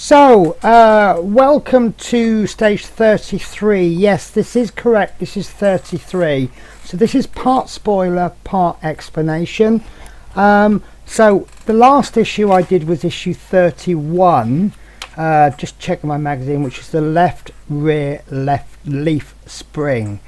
So, welcome to stage 33. Yes, this is correct. This is 33. So this is part spoiler, part explanation. So the last issue I did was issue 31. Just checking my magazine, which is the left rear left leaf spring.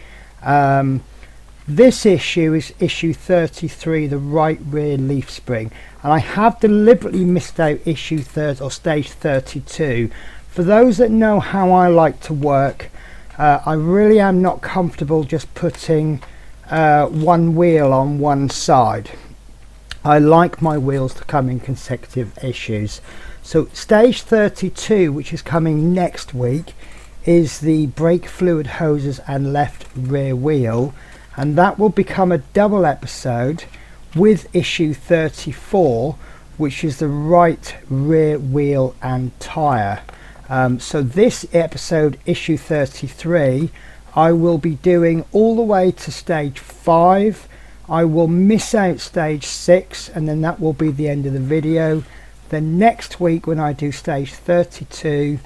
This issue is issue 33, the right rear leaf spring, and I have deliberately missed out issue or stage 32. For those that know how I like to work, I really am not comfortable just putting one wheel on one side. I like my wheels to come in consecutive issues. So stage 32, which is coming next week, is the brake fluid hoses and left rear wheel, and that will become a double episode with issue 34, which is the right rear wheel and tyre. So this episode, issue 33, I will be doing all the way to stage 5. I will miss out stage 6, and then that will be the end of the video. Then next week when I do stage 32,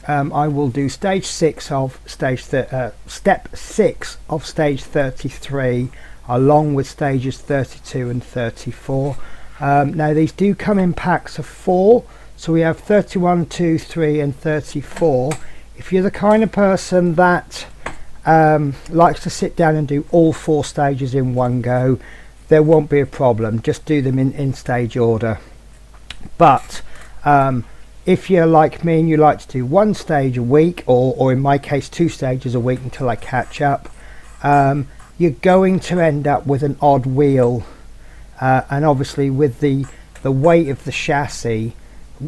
I will do stage 6 of step 6 of stage 33, along with stages 32 and 34. Now these do come in packs of 4, so we have 31, 2, 3 and 34. If you're the kind of person that likes to sit down and do all 4 stages in one go, there won't be a problem. Just do them in stage order. But if you're like me and you like to do one stage a week, or in my case 2 stages a week until I catch up, you're going to end up with an odd wheel, and obviously with the weight of the chassis,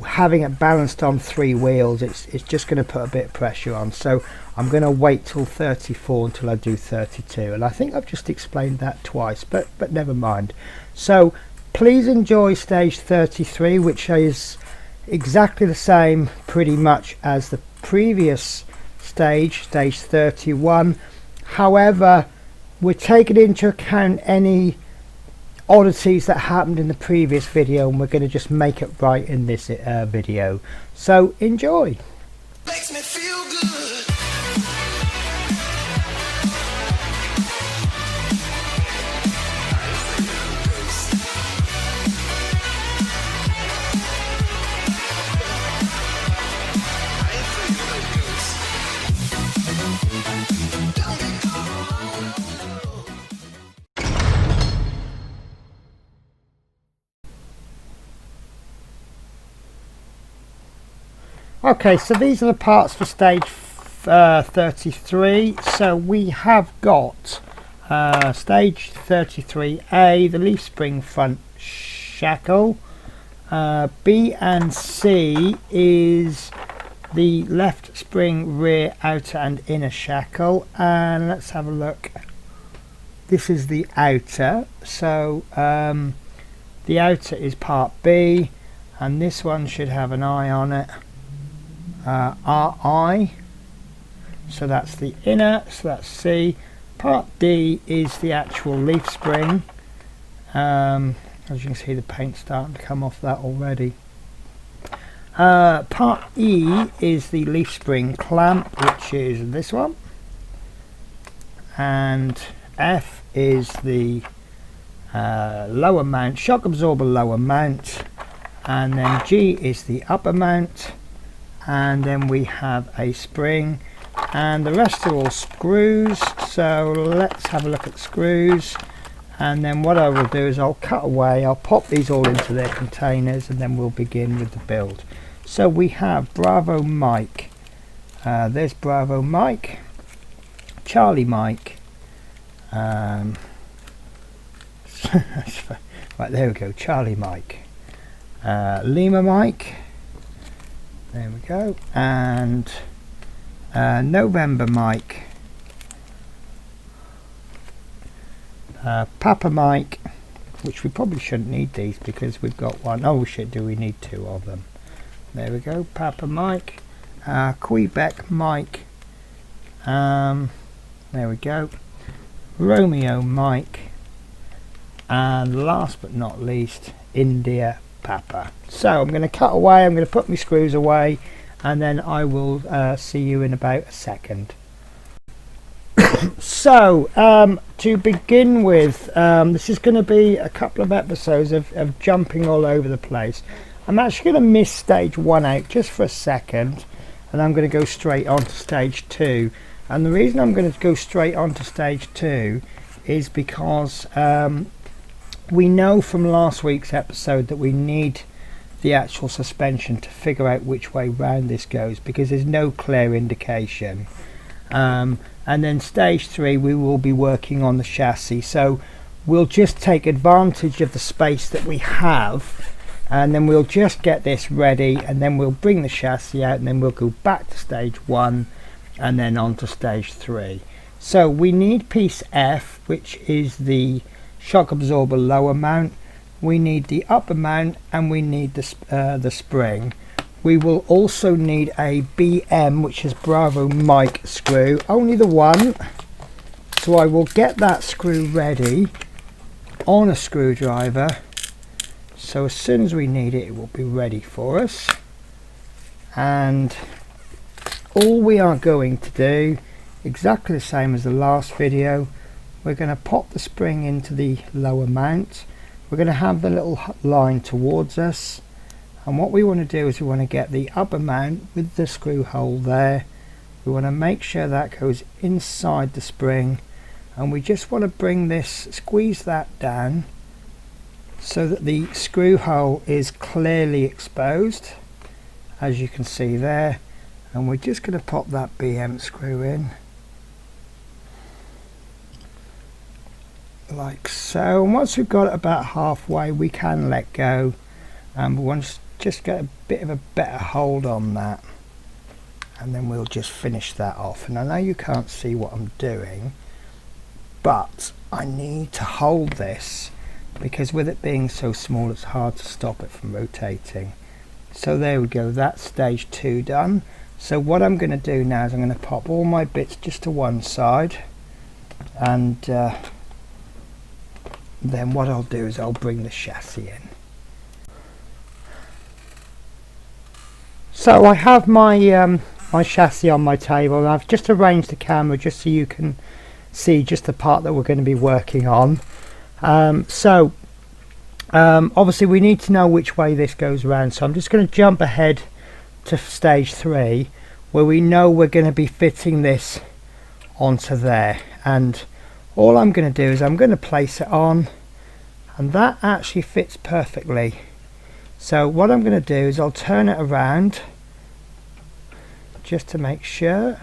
having it balanced on 3 wheels, it's just going to put a bit of pressure on. So I'm going to wait till 34 until I do 32, and I think I've just explained that twice, but never mind. So please enjoy stage 33, which is exactly the same pretty much as the previous stage 31. However, we're taking into account any oddities that happened in the previous video, and we're going to just make it right in this video. So enjoy. Makes me feel good. Okay, so these are the parts for stage 33. So we have got stage 33A, the leaf spring front shackle. B and C is the left spring rear outer and inner shackle, and let's have a look. This is the outer, so the outer is part B, and this one should have an eye on it. RI, so that's the inner, so that's C. Part D is the actual leaf spring. As you can see, the paint's starting to come off that already. Part E is the leaf spring clamp, which is this one, and F is the lower mount, shock absorber lower mount, and then G is the upper mount, and then we have a spring, and the rest are all screws. So let's have a look at screws, and then what I will do is I'll cut away, I'll pop these all into their containers, and then we'll begin with the build. So we have Bravo Mike, there's Bravo Mike, Charlie Mike, right, there we go, Charlie Mike, Lima Mike, there we go, and November Mike, Papa Mike, which we probably shouldn't need these because we've got one. Oh, we should do, we need 2 of them. There we go, Papa Mike, Quebec Mike, there we go, Romeo Mike, and last but not least, India Papa. So I'm going to cut away, I'm going to put my screws away, and then I will see you in about a second. So to begin with, this is going to be a couple of episodes of jumping all over the place. I'm actually going to miss stage 1 out just for a second, and I'm going to go straight on to stage 2. And the reason I'm going to go straight on to stage 2 is because we know from last week's episode that we need the actual suspension to figure out which way round this goes, because there's no clear indication. And then stage 3 we will be working on the chassis, so we'll just take advantage of the space that we have, and then we'll just get this ready, and then we'll bring the chassis out, and then we'll go back to stage 1 and then on to stage 3. So we need piece F, which is the shock absorber lower mount. We need the upper mount, and we need the spring. We will also need a BM, which is Bravo Mike screw, only the one. So I will get that screw ready on a screwdriver. So as soon as we need it, it will be ready for us. And all we are going to do, exactly the same as the last video, we're going to pop the spring into the lower mount. We're going to have the little line towards us. And what we want to do is we want to get the upper mount with the screw hole there. We want to make sure that goes inside the spring, and we just want to bring this, squeeze that down so that the screw hole is clearly exposed, as you can see there. And we're just going to pop that BM screw in like so. And once we've got it about halfway, we can let go, and we want to just get a bit of a better hold on that, and then we'll just finish that off. And I know you can't see what I'm doing, but I need to hold this because with it being so small it's hard to stop it from rotating. So there we go, that's stage 2 done. So what I'm going to do now is I'm going to pop all my bits just to one side, and then what I'll do is I'll bring the chassis in. So I have my my chassis on my table, and I've just arranged the camera just so you can see just the part that we're going to be working on. Obviously we need to know which way this goes around, so I'm just going to jump ahead to stage 3, where we know we're going to be fitting this onto there. And all I'm going to do is I'm going to place it on, and that actually fits perfectly. So what I'm going to do is I'll turn it around just to make sure,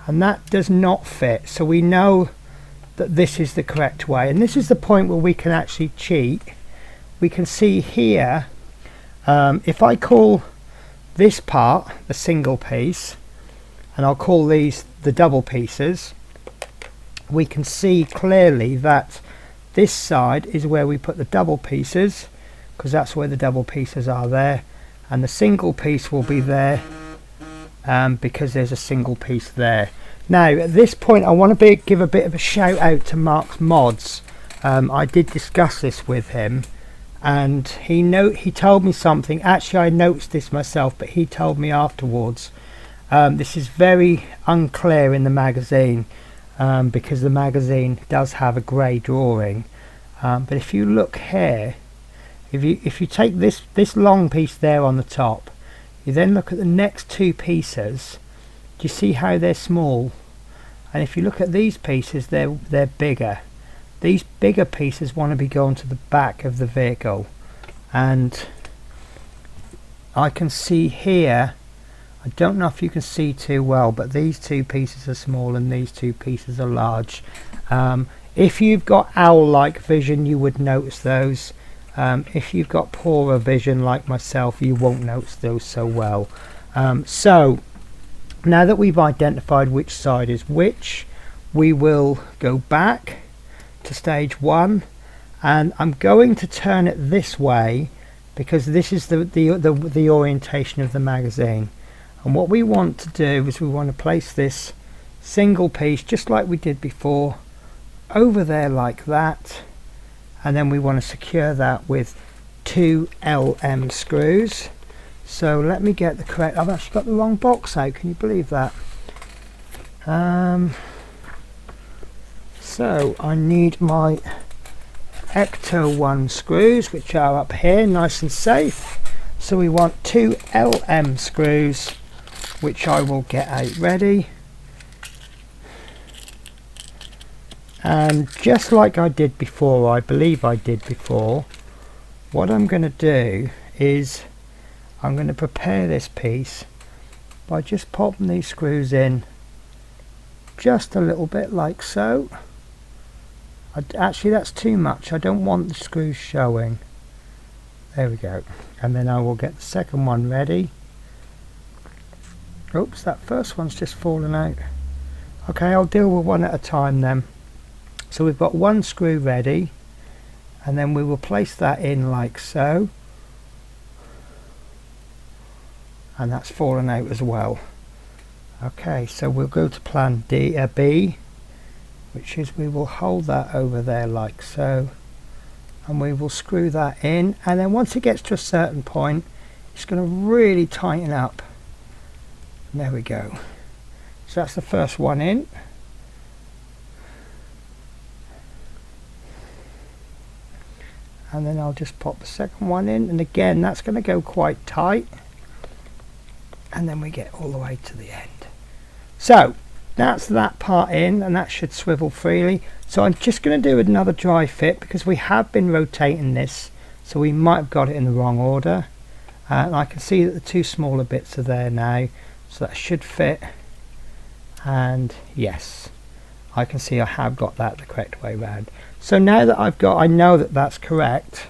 and that does not fit, so we know that this is the correct way. And this is the point where we can actually cheat. We can see here, if I call this part the single piece, and I'll call these the double pieces, we can see clearly that this side is where we put the double pieces, because that's where the double pieces are there, and the single piece will be there because there's a single piece there. Now at this point I want to give a bit of a shout out to Mark's Mods. I did discuss this with him, and he told me something. Actually I noticed this myself, but he told me afterwards. This is very unclear in the magazine, because the magazine does have a grey drawing, but if you look here, if you take this long piece there on the top, you then look at the next 2 pieces. Do you see how they're small? And if you look at these pieces, they're bigger. These bigger pieces want to be going to the back of the vehicle, and I can see here, I don't know if you can see too well, but these 2 pieces are small and these 2 pieces are large. If you've got owl-like vision, you would notice those. If you've got poorer vision like myself, you won't notice those so well. So now that we've identified which side is which, we will go back to stage 1, and I'm going to turn it this way because this is the orientation of the magazine. And what we want to do is we want to place this single piece just like we did before over there like that, and then we want to secure that with 2 LM screws. So let me get the correct. I've actually got the wrong box out. Can you believe that? So I need my Ecto-1 screws, which are up here, nice and safe. So we want 2 LM screws, which I will get out ready. And just like I did before, I believe I did before, what I'm going to do is I'm going to prepare this piece by just popping these screws in just a little bit like so. Actually, that's too much. I don't want the screws showing. There we go. And then I will get the second one ready. Oops, that first one's just fallen out. Okay, I'll deal with one at a time then. So we've got one screw ready, and then we will place that in like so. And that's fallen out as well. Okay, so we'll go to plan B, which is we will hold that over there like so, and we will screw that in, and then once it gets to a certain point, it's going to really tighten up. And there we go. So that's the first one in. And then I'll just pop the second one in, and again that's going to go quite tight, and then we get all the way to the end. So that's that part in, and that should swivel freely. So I'm just going to do another dry fit because we have been rotating this, so we might have got it in the wrong order. And I can see that the two smaller bits are there now, so that should fit. And yes, I can see I have got that the correct way round. So now that I know that that's correct,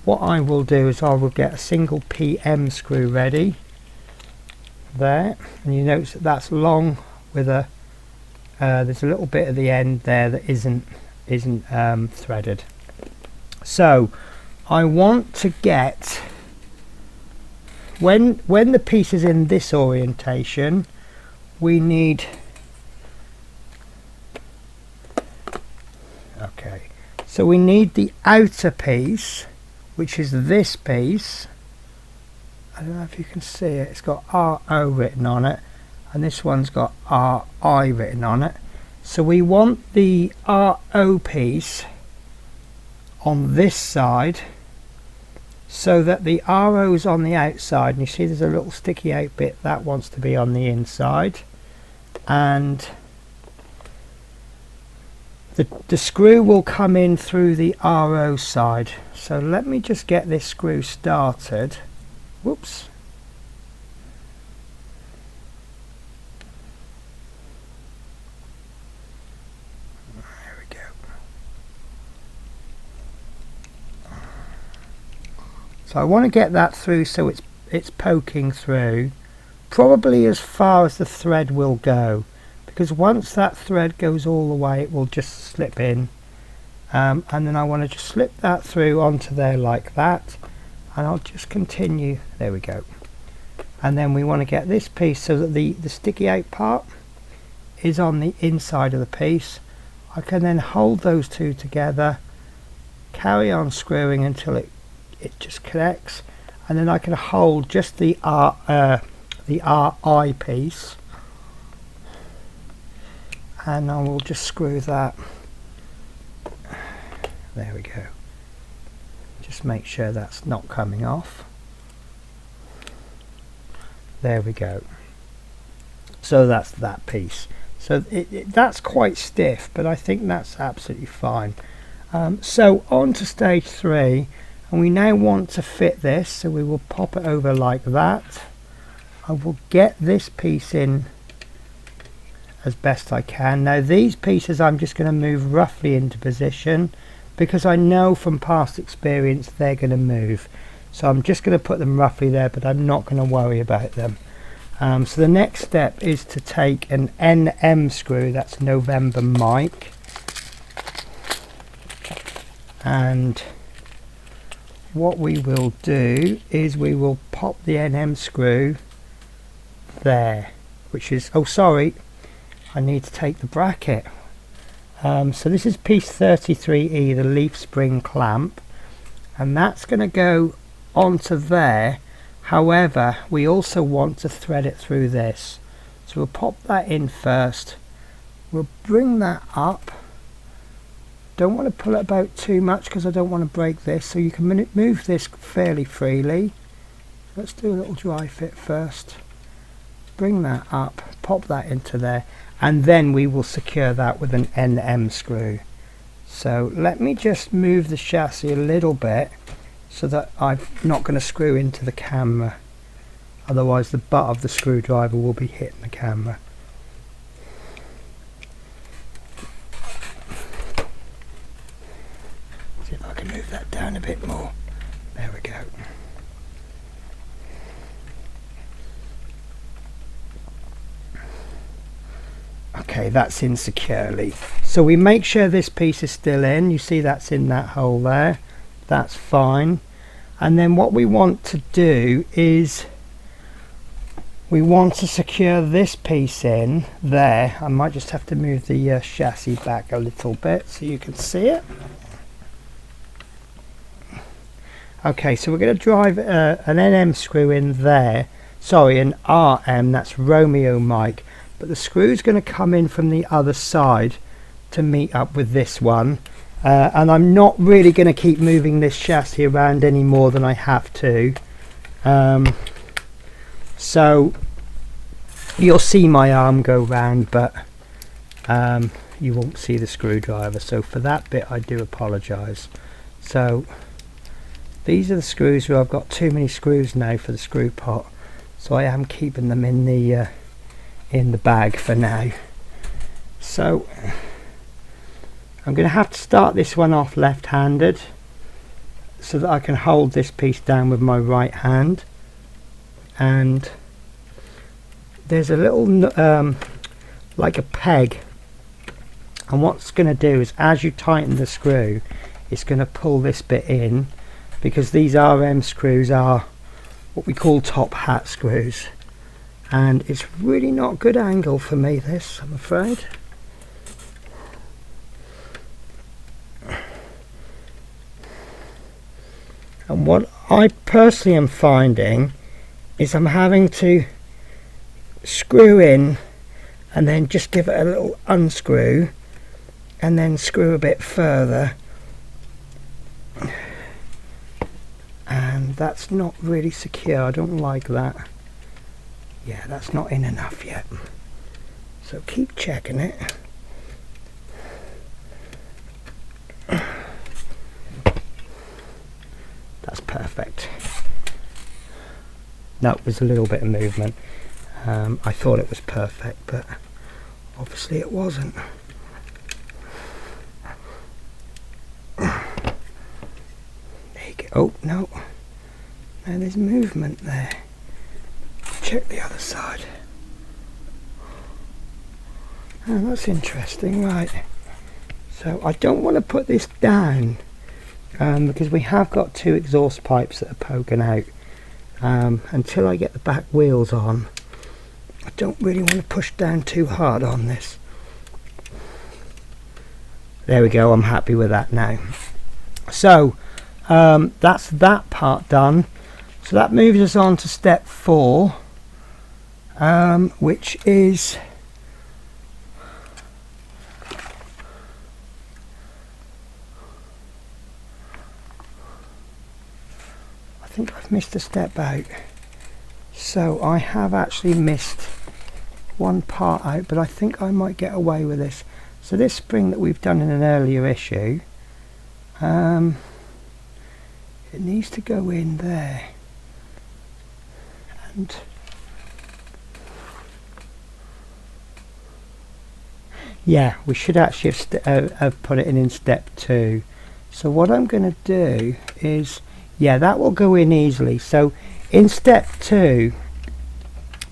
what I will do is I will get a single PM screw ready there, and you notice that that's long with a there's a little bit at the end there that isn't threaded. So I want to get, when the piece is in this orientation, we need, okay, so we need the outer piece, which is this piece. I don't know if you can see it, it's got RO written on it, and this one's got RI written on it. So we want the RO piece on this side, so that the RO is on the outside, and you see there's a little sticky out bit that wants to be on the inside, and the screw will come in through the RO side. So let me just get this screw started. Whoops. There we go. So I want to get that through so it's poking through probably as far as the thread will go, because once that thread goes all the way it will just slip in, and then I want to just slip that through onto there like that, and I'll just continue. There we go. And then we want to get this piece so that the sticky out part is on the inside of the piece. I can then hold those two together, carry on screwing until it just connects, and then I can hold just the RI piece, and I will just screw that. There we go. Just make sure that's not coming off. There we go. So that's that piece. So that's quite stiff, but I think that's absolutely fine. So on to stage 3, and we now want to fit this, so we will pop it over like that. I will get this piece in as best I can. Now these pieces I'm just going to move roughly into position, because I know from past experience they're going to move. So I'm just going to put them roughly there, but I'm not going to worry about them. So the next step is to take an NM screw, that's November Mike, and what we will do is we will pop the NM screw there, which is, oh sorry, I need to take the bracket. So this is piece 33E, the leaf spring clamp, and that's going to go onto there. However, we also want to thread it through this. So we'll pop that in first. We'll bring that up. Don't want to pull it about too much because I don't want to break this. So you can move this fairly freely. Let's do a little dry fit first. Bring that up, pop that into there, and then we will secure that with an NM screw. So let me just move the chassis a little bit so that I'm not going to screw into the camera. Otherwise the butt of the screwdriver will be hitting the camera. See if I can move that down a bit more. There we go. Okay, that's in securely. So we make sure this piece is still in. You see that's in that hole there. That's fine. And then what we want to do is we want to secure this piece in there. I might just have to move the chassis back a little bit so you can see it. Okay, so we're going to drive an NM screw in there. Sorry, an RM, that's Romeo Mike. But the screw's going to come in from the other side to meet up with this one. And I'm not really going to keep moving this chassis around any more than I have to. So you'll see my arm go round, but you won't see the screwdriver. So for that bit I do apologise. So these are the screws where I've got too many screws now for the screw pot. So I am keeping them in the bag for now. So I'm going to have to start this one off left-handed so that I can hold this piece down with my right hand. And there's a little like a peg, and what's going to do is as you tighten the screw, it's going to pull this bit in, because these RM screws are what we call top hat screws. And it's really not a good angle for me, this, I'm afraid. And what I personally am finding is I'm having to screw in and then just give it a little unscrew and then screw a bit further. And that's not really secure, I don't like that. Yeah, that's not in enough yet. So keep checking it. That's perfect. No, there's a little bit of movement. I thought it was perfect, but obviously it wasn't. There you go. Oh, no. Now there's movement there. Check the other side. Oh, that's interesting, right. So I don't want to put this down because we have got two exhaust pipes that are poking out. Until I get the back wheels on, I don't really want to push down too hard on this. There we go, I'm happy with that now. So that's that part done. So that moves us on to step 4. Which is I think I've missed a step out. So I have actually missed one part out, but I think I might get away with this. So this spring that we've done in an earlier issue, it needs to go in there, and yeah, we should actually have put it in step 2. So what I'm going to do is, yeah, that will go in easily. So in step 2,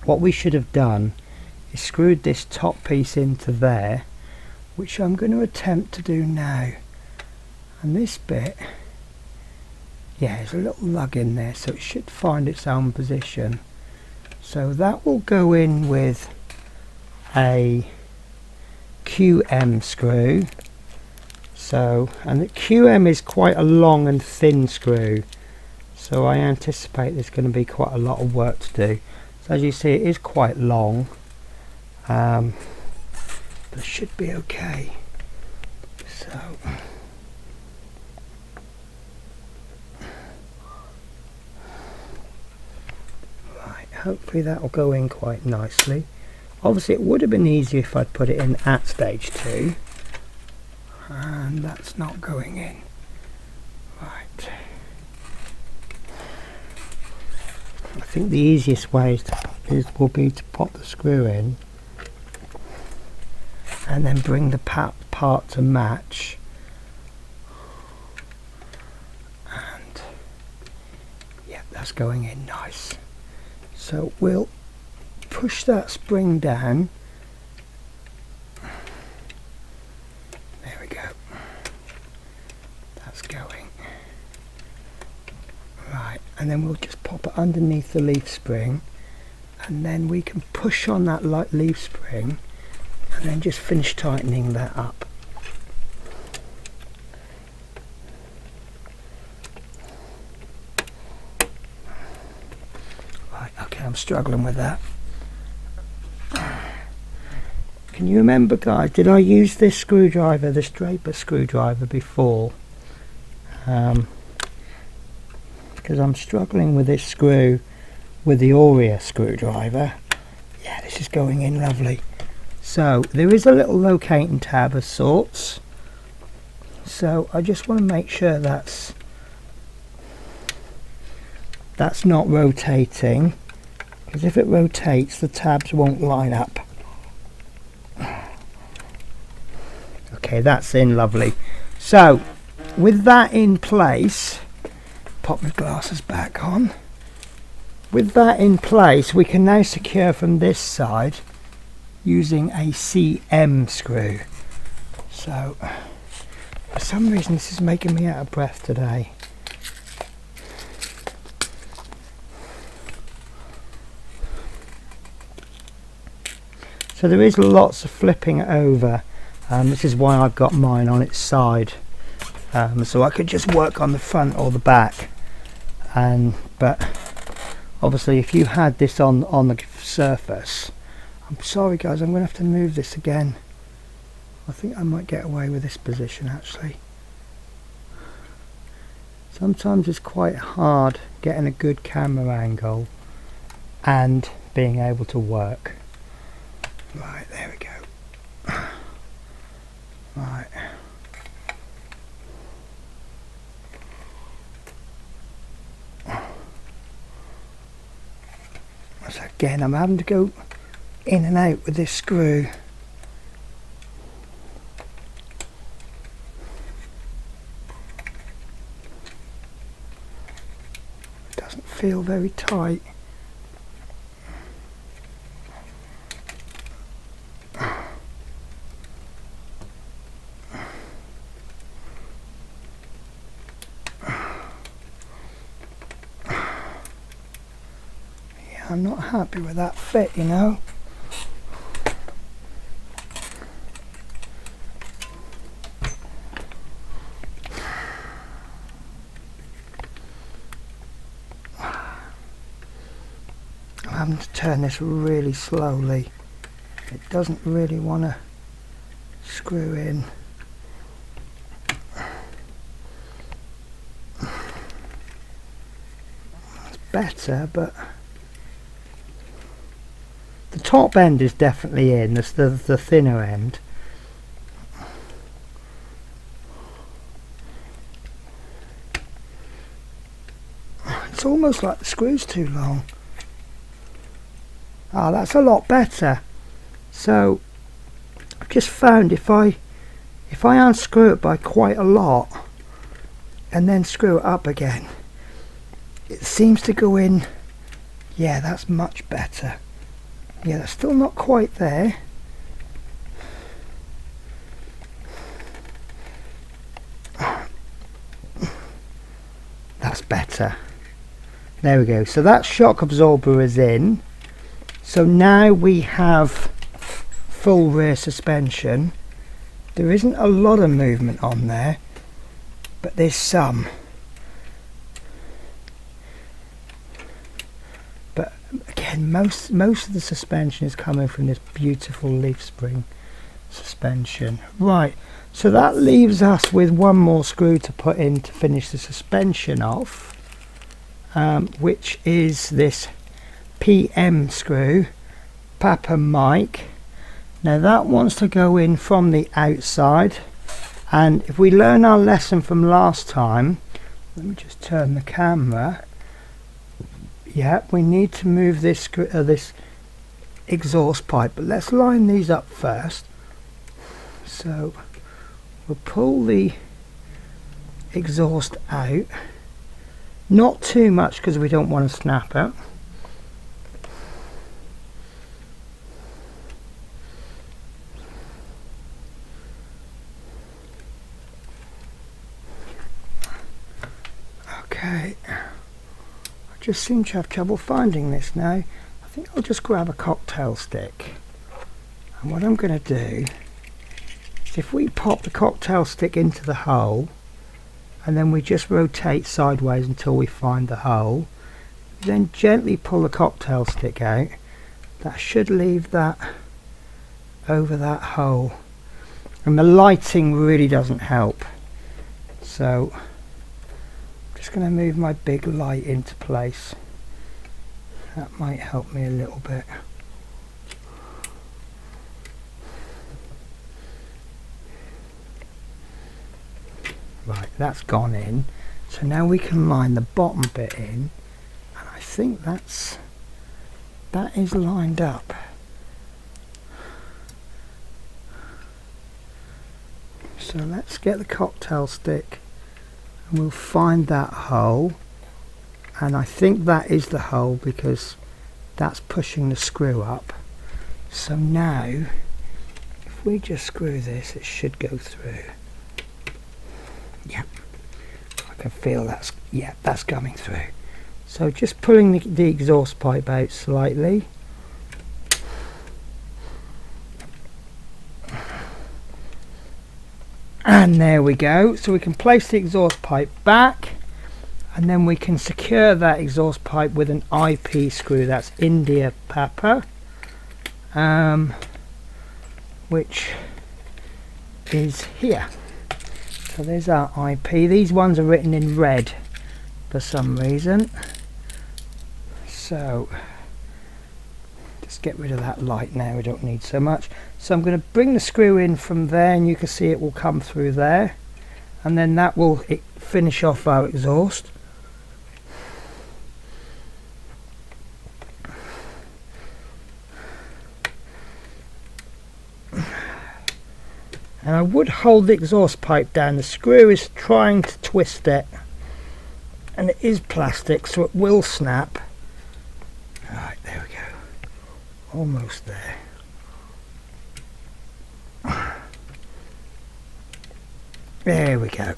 what we should have done is screwed this top piece into there, which I'm going to attempt to do now. And this bit, yeah, there's a little lug in there, so it should find its own position. So that will go in with a QM screw. So, and the QM is quite a long and thin screw, so I anticipate there's going to be quite a lot of work to do. So as you see, it is quite long, but it should be okay. So right, hopefully that will go in quite nicely. Obviously it would have been easier if I'd put it in at stage 2, and that's not going in. Right. I think the easiest way will be to pop the screw in and then bring the part to match, and yeah, that's going in nice. So we'll push that spring down. There we go. That's going. Right, and then we'll just pop it underneath the leaf spring, and then we can push on that light leaf spring and then just finish tightening that up. Right, okay, I'm struggling with that. Can you remember, guys, did I use this screwdriver, this Draper screwdriver, before? Because I'm struggling with this screw with the Aurea screwdriver. Yeah, this is going in lovely. So there is a little locating tab of sorts, so I just want to make sure that's not rotating, because if it rotates the tabs won't line up. Okay, that's in lovely. So with that in place, pop my glasses back on. With that in place, we can now secure from this side using a CM screw. So for some reason this is making me out of breath today. So there is lots of flipping over. This is why I've got mine on its side, so I could just work on the front or the back, but obviously if you had this on the surface, I'm sorry guys, I'm going to have to move this again. I think I might get away with this position actually. Sometimes it's quite hard getting a good camera angle and being able to work. Right, there we go. Right. So again, I'm having to go in and out with this screw. It doesn't feel very tight. I'm not happy with that fit, you know. I'm having to turn this really slowly. It doesn't really want to screw in. It's better, but the top end is definitely in, the thinner end. It's almost like the screw's too long. Ah, that's a lot better. So I've just found if I unscrew it by quite a lot and then screw it up again, it seems to go in. Yeah, that's much better. Yeah, that's still not quite there. That's better. There we go. So that shock absorber is in. So now we have full rear suspension. There isn't a lot of movement on there, but there's some. Again, most of the suspension is coming from this beautiful leaf spring suspension. Right, so that leaves us with one more screw to put in to finish the suspension off, which is this PM screw, Papa Mike. Now that wants to go in from the outside, and if we learn our lesson from last time, let me just turn the camera. Yeah, we need to move this this exhaust pipe, but let's line these up first. So we'll pull the exhaust out, not too much because we don't want to snap it. Okay, I just seem to have trouble finding this now. I think I'll just grab a cocktail stick, and what I'm going to do is, if we pop the cocktail stick into the hole and then we just rotate sideways until we find the hole, then gently pull the cocktail stick out, that should leave that over that hole. And the lighting really doesn't help, so just going to move my big light into place. That might help me a little bit. Right, that's gone in. So now we can line the bottom bit in, and I think that is lined up. So let's get the cocktail stick and we'll find that hole, and I think that is the hole because that's pushing the screw up. So now if we just screw this, it should go through. Yeah, I can feel that's coming through. So just pulling the exhaust pipe out slightly. And there we go. So we can place the exhaust pipe back, and then we can secure that exhaust pipe with an IP screw. That's India Papa, which is here. So there's our IP. These ones are written in red for some reason. So just get rid of that light now, we don't need so much. So I'm going to bring the screw in from there, and you can see it will come through there, and then that will finish off our exhaust. And I would hold the exhaust pipe down. The screw is trying to twist it, and it is plastic, so it will snap. Alright, there we go. Almost there. There we go.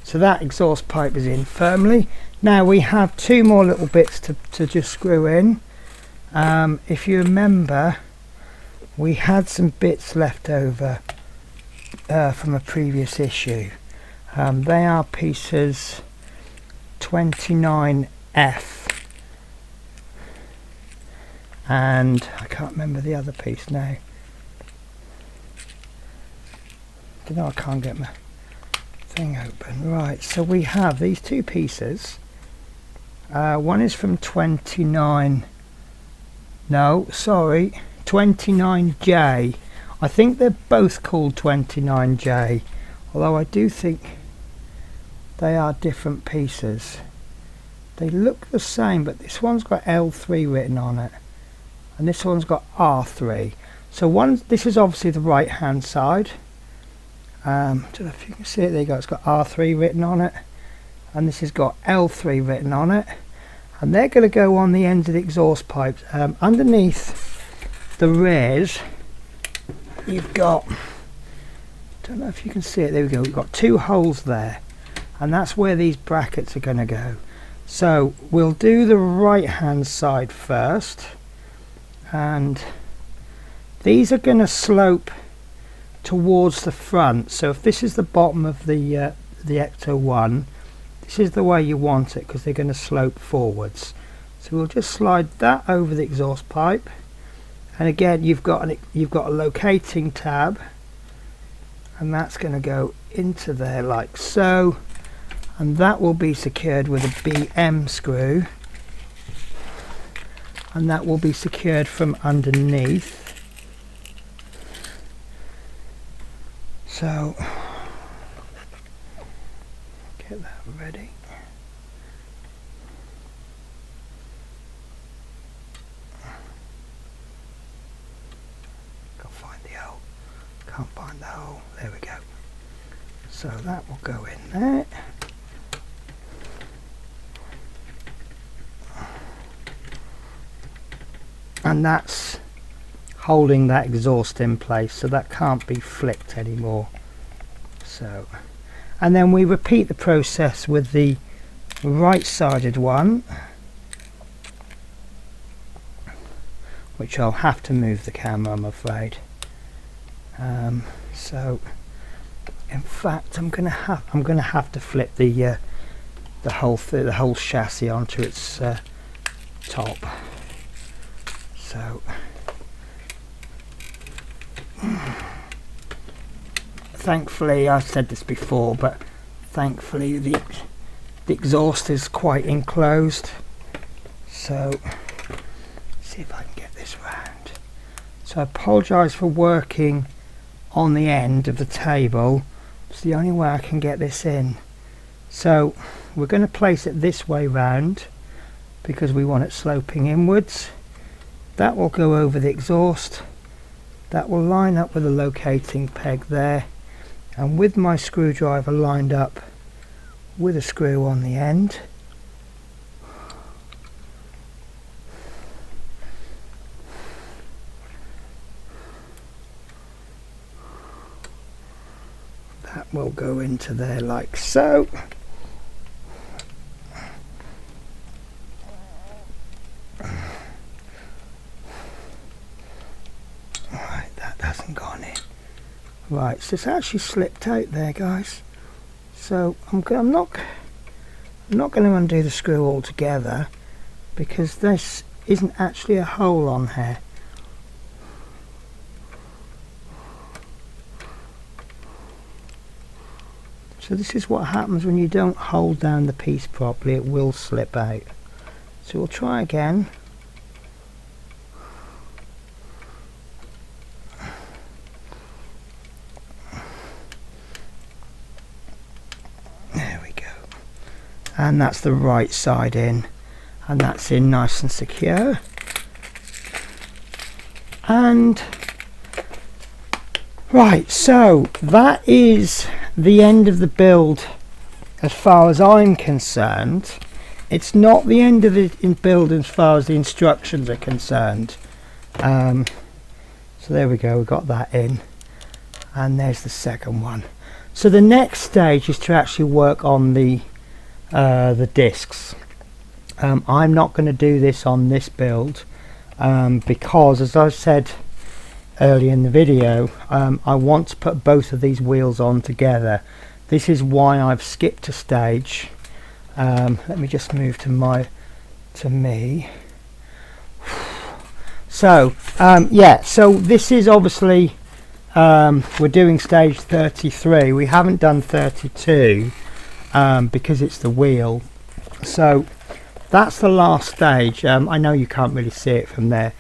So that exhaust pipe is in firmly. Now we have two more little bits to just screw in. If you remember, we had some bits left over from a previous issue. They are pieces 29F, and I can't remember the other piece now. I can't get my thing open. Right, so we have these two pieces. One is from 29J. I think they're both called 29J, although I do think they are different pieces. They look the same, but this one's got L3 written on it, and this one's got R3. So this is obviously the right hand side. I don't know if you can see it. There you go. It's got R3 written on it, and this has got L3 written on it, and they're going to go on the ends of the exhaust pipes. Underneath the rears, you've got, don't know if you can see it, there we go, we've got two holes there, and that's where these brackets are going to go. So we'll do the right hand side first, and these are going to slope towards the front. So if this is the bottom of the Ecto-1, this is the way you want it, because they're going to slope forwards. So we'll just slide that over the exhaust pipe, and again you've got a locating tab, and that's going to go into there like so, and that will be secured with a BM screw, and that will be secured from underneath. So get that ready. Can't find the hole. There we go. So that will go in there. And that's holding that exhaust in place, so that can't be flicked anymore. So, and then we repeat the process with the right-sided one, which I'll have to move the camera, I'm afraid. So in fact I'm gonna have to flip the whole chassis onto its top. So thankfully, I've said this before, but thankfully the exhaust is quite enclosed. So see if I can get this round. So I apologise for working on the end of the table. It's the only way I can get this in. So we're going to place it this way round because we want it sloping inwards. That will go over the exhaust. That will line up with the locating peg there, and with my screwdriver lined up with a screw on the end, that will go into there like so. Right, that hasn't gone in. Right, so it's actually slipped out there, guys. So I'm not going to undo the screw altogether because this isn't actually a hole on here. So this is what happens when you don't hold down the piece properly, it will slip out. So we'll try again. There we go. And that's the right side in, and that's in nice and secure. And right, so that is the end of the build as far as I'm concerned. It's not the end of the build as far as the instructions are concerned. So there we go, we got that in, and there's the second one. So the next stage is to actually work on the discs. I'm not going to do this on this build because, as I've said earlier in the video, I want to put both of these wheels on together. This is why I've skipped a stage. Let me just move to me. So yeah, so this is obviously we're doing stage 33. We haven't done 32 because it's the wheel. So that's the last stage. I know you can't really see it from there,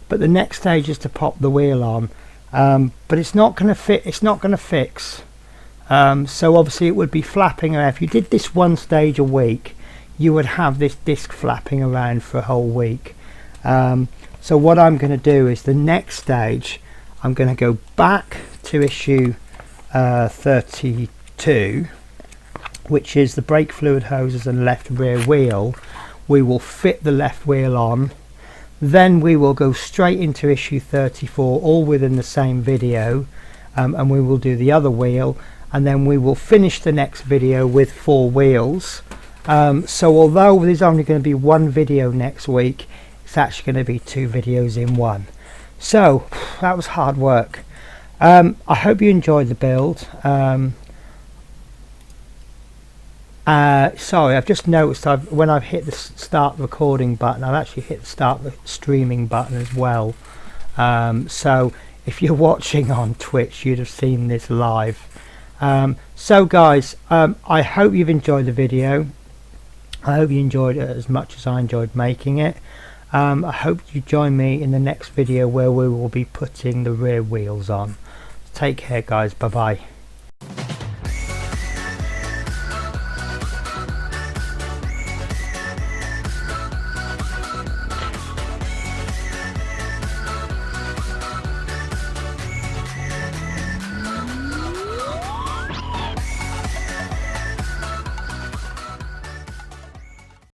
but the next stage is to pop the wheel on, but it's not going to fit. It's not going to fix. So obviously it would be flapping around. If you did this one stage a week, you would have this disc flapping around for a whole week. So what I'm going to do is the next stage, I'm going to go back to issue 32, which is the brake fluid hoses and left rear wheel. We will fit the left wheel on. Then we will go straight into issue 34, all within the same video, and we will do the other wheel, and then we will finish the next video with 4 wheels. So although there's only going to be one video next week, it's actually going to be 2 videos in one. So that was hard work. I hope you enjoyed the build, Sorry, I've just noticed when I've hit the start recording button, I've actually hit the start the streaming button as well. So if you're watching on Twitch, you'd have seen this live. So guys, I hope you've enjoyed the video. I hope you enjoyed it as much as I enjoyed making it. I hope you join me in the next video where we will be putting the rear wheels on. Take care guys, bye bye.